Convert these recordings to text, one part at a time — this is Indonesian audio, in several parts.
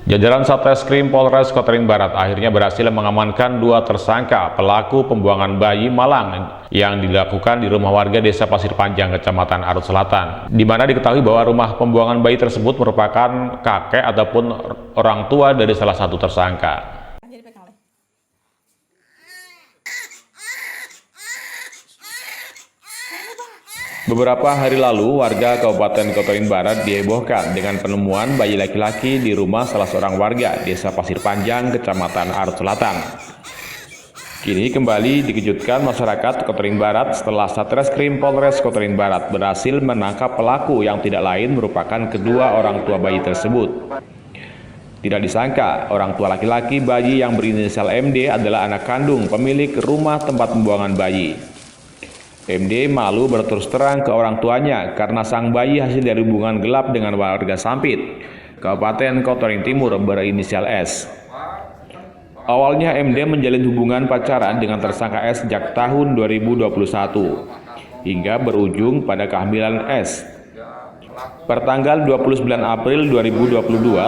Jajaran Satreskrim Polres Kota Barat akhirnya berhasil mengamankan dua tersangka pelaku pembuangan bayi Malang yang dilakukan di rumah warga Desa Pasir Panjang, Kecamatan Arut Selatan, di mana diketahui bahwa rumah pembuangan bayi tersebut merupakan kakek ataupun orang tua dari salah satu tersangka. Beberapa hari lalu, warga Kabupaten Kota Barat dihebohkan dengan penemuan bayi laki-laki di rumah salah seorang warga Desa Pasir Panjang, Kecamatan Arut Selatan. Kini kembali dikejutkan masyarakat Kota Barat setelah Satreskrim Polres Kota Barat berhasil menangkap pelaku yang tidak lain merupakan kedua orang tua bayi tersebut. Tidak disangka, orang tua laki-laki bayi yang berinisial MD adalah anak kandung pemilik rumah tempat pembuangan bayi. MD malu berterus terang ke orang tuanya karena sang bayi hasil dari hubungan gelap dengan warga Sampit, Kabupaten Kota Timur berinisial S. Awalnya MD menjalin hubungan pacaran dengan tersangka S sejak tahun 2021, hingga berujung pada kehamilan S. Pertanggal 29 April 2022,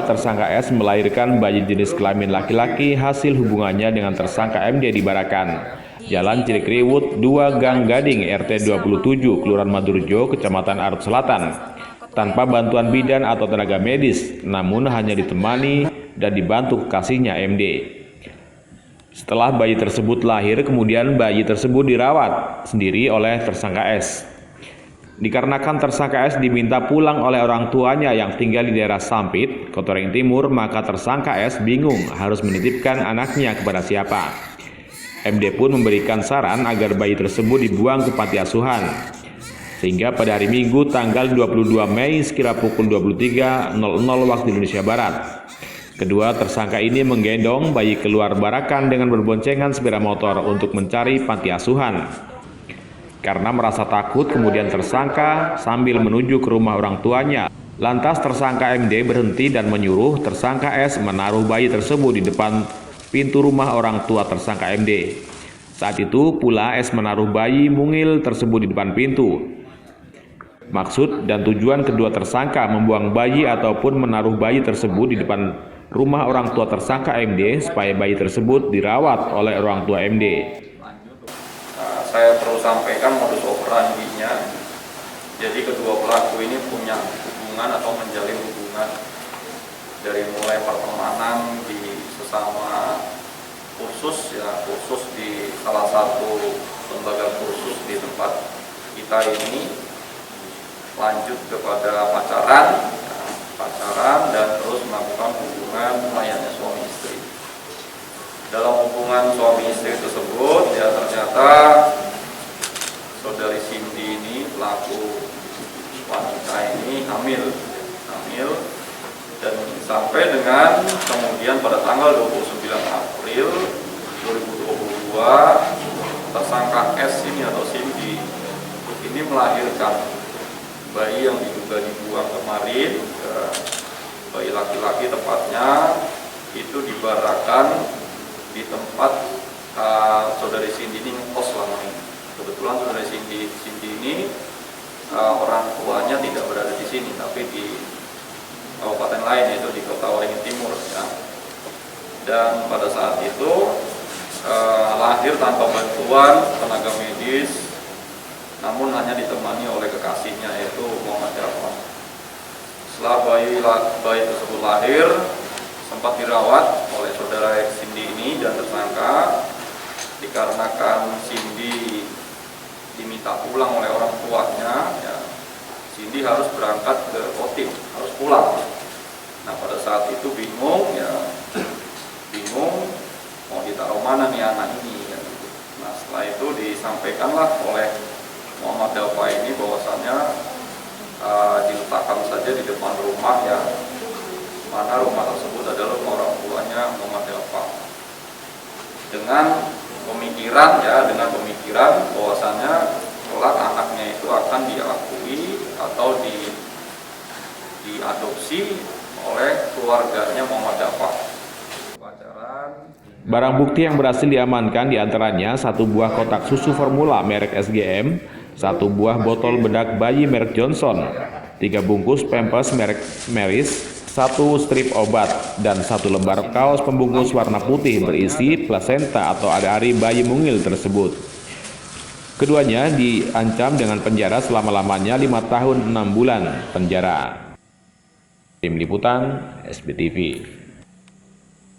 tersangka S melahirkan bayi jenis kelamin laki-laki hasil hubungannya dengan tersangka MD di Barakan, Jalan Cilikriwut 2 Gang Gading RT 27 Kelurahan Madurjo, Kecamatan Arut Selatan, tanpa bantuan bidan atau tenaga medis, namun hanya ditemani dan dibantu kekasihnya MD. Setelah bayi tersebut lahir, kemudian bayi tersebut dirawat sendiri oleh tersangka S. Dikarenakan tersangka S diminta pulang oleh orang tuanya yang tinggal di daerah Sampit, Kota Timur, maka tersangka S bingung harus menitipkan anaknya kepada siapa. MD pun memberikan saran agar bayi tersebut dibuang ke panti asuhan. Sehingga pada hari Minggu tanggal 22 Mei sekira pukul 23.00 waktu Indonesia Barat, kedua tersangka ini menggendong bayi keluar Barakan dengan berboncengan sepeda motor untuk mencari panti asuhan. Karena merasa takut, kemudian tersangka sambil menuju ke rumah orang tuanya. Lantas tersangka MD berhenti dan menyuruh tersangka S menaruh bayi tersebut di depan pintu rumah orang tua tersangka MD. Saat itu pula S menaruh bayi mungil tersebut di depan pintu. Maksud dan tujuan kedua tersangka membuang bayi ataupun menaruh bayi tersebut di depan rumah orang tua tersangka MD supaya bayi tersebut dirawat oleh orang tua MD. Saya perlu sampaikan modus operandinya. Jadi kedua pelaku ini punya hubungan atau menjalin hubungan dari mulai pertemanan di sesama kursus di salah satu lembaga kursus di tempat kita ini, lanjut kepada pacaran dan terus melakukan hubungan layaknya suami istri. Dalam hubungan suami istri tersebut ternyata saudari Cindy ini, pelaku wanita ini hamil dan sampai dengan kemudian pada tanggal 29 April 2022 tersangka S ini atau Cindy ini melahirkan bayi yang diduga dibuang kemarin, bayi laki-laki tepatnya itu dibarakan di tempat saudari Cindy ini ngekos selama ini. Kebetulan saudari Cindy ini orang tuanya tidak berada di sini, tapi di kabupaten lain, yaitu di Kota Waringin Timur ya. Dan pada saat itu lahir tanpa bantuan tenaga medis, namun hanya ditemani oleh kekasihnya yaitu Muhammad Jafar. Setelah bayi tersebut lahir, sempat dirawat oleh saudara Cindy ini dan tersangka. Dikarenakan Cindy diminta pulang oleh orang tuanya ya, Cindy harus berangkat ke Kotim, harus pulang. Nah pada saat itu bingung mau ditaruh mana nih anak ini ya. Nah setelah itu disampaikanlah oleh Muhammad Dafa ini bahwasannya diletakkan saja di depan rumah ya, mana rumah tersebut adalah rumah orang tuanya Muhammad Dafa, dengan pemikiran bahwasannya kelak anaknya itu akan diakui atau diadopsi oleh keluarganya Muhammad Dafa. Barang bukti yang berhasil diamankan diantaranya satu buah kotak susu formula merek SGM, satu buah botol bedak bayi merek Johnson, 3 bungkus Pampers merek Meris, 1 strip obat, dan 1 lembar kaos pembungkus warna putih berisi plasenta atau ari-ari bayi mungil tersebut. Keduanya diancam dengan penjara selama-lamanya 5 tahun 6 bulan penjara. Tim Liputan SBTV.